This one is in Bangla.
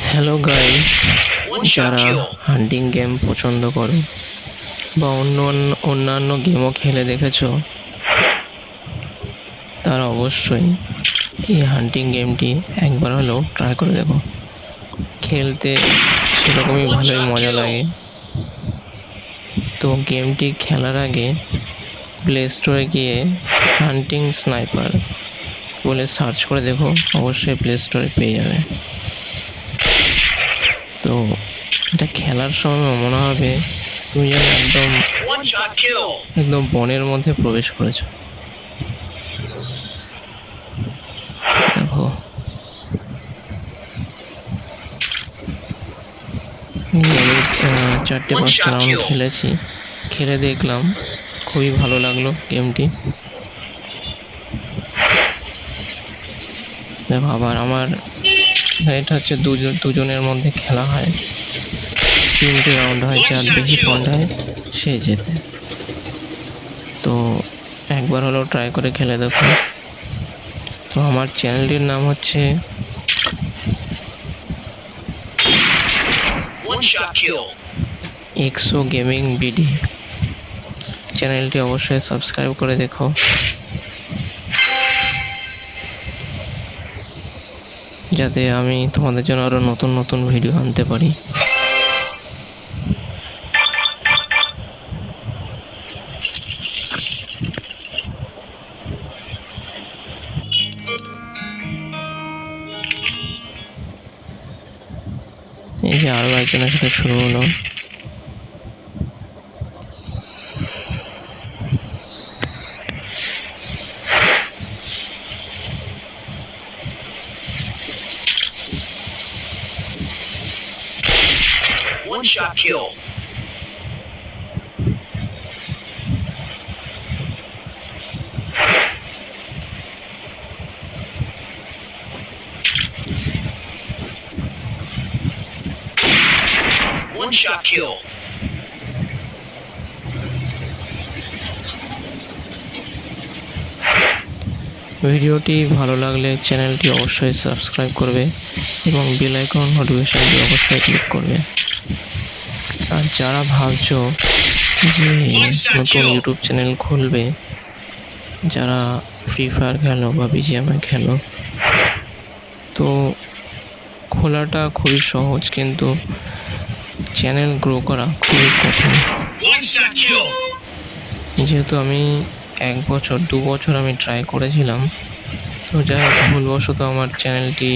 হ্যালো গাইস, যারা হান্টিং গেম পছন্দ করো বা অন্যান্য গেমও খেলে দেখেছো, তারা অবশ্যই এই হান্টিং গেমটি একবার হলেও ট্রাই করে দেখো। খেলতে সেরকমই ভালোই মজা লাগে। তো গেমটি খেলার আগে প্লে স্টোরে গিয়ে হান্টিং স্নাইপার বলে সার্চ করে দেখো, অবশ্যই প্লে স্টোরে পেয়ে যাবে। তো এটা খেলার সময় মনে হবে তুমি যেন একদম বনের মধ্যে প্রবেশ করেছো। দেখো, আমি 4-5টা রাউন্ড খেলেছি, খেলে দেখলাম খুবই ভালো লাগলো গেমটি। দেখো, আবার আমার এটা হচ্ছে দুজনের মধ্যে খেলা হয়, 3টে রাউন্ড হয়, যার বেশি পয়েন্ট হয় সে জেতে। তো একবার হলেও ট্রাই করে খেলে দেখো। তো আমার চ্যানেলটির নাম হচ্ছে এক্সো গেমিং বিডি। চ্যানেলটি অবশ্যই সাবস্ক্রাইব করে দেখো, যাতে আমি তোমাদের জন্য আরো নতুন নতুন ভিডিও আনতে পারি। এই যে আরো একজনের সাথে শুরু হলো। One shot kill. One shot kill. ভিডিওটি ভালো লাগলে চ্যানেলটি অবশ্যই সাবস্ক্রাইব করবে এবং বেল আইকন নোটিফিকেশনটি অবশ্যই ক্লিক করবে। আর যারা ভাবছো যে নতুন ইউটিউব চ্যানেল খুলবে, যারা ফ্রি ফায়ার খেলো বা বিজিএমআই খেলো, তো খোলাটা খুবই সহজ, কিন্তু চ্যানেল গ্রো করা খুবই কঠিন। যেহেতু আমি 1 বছর 2 বছর আমি ট্রাই করেছিলাম, তো যাই হোক, ভুলবশত আমার চ্যানেলটি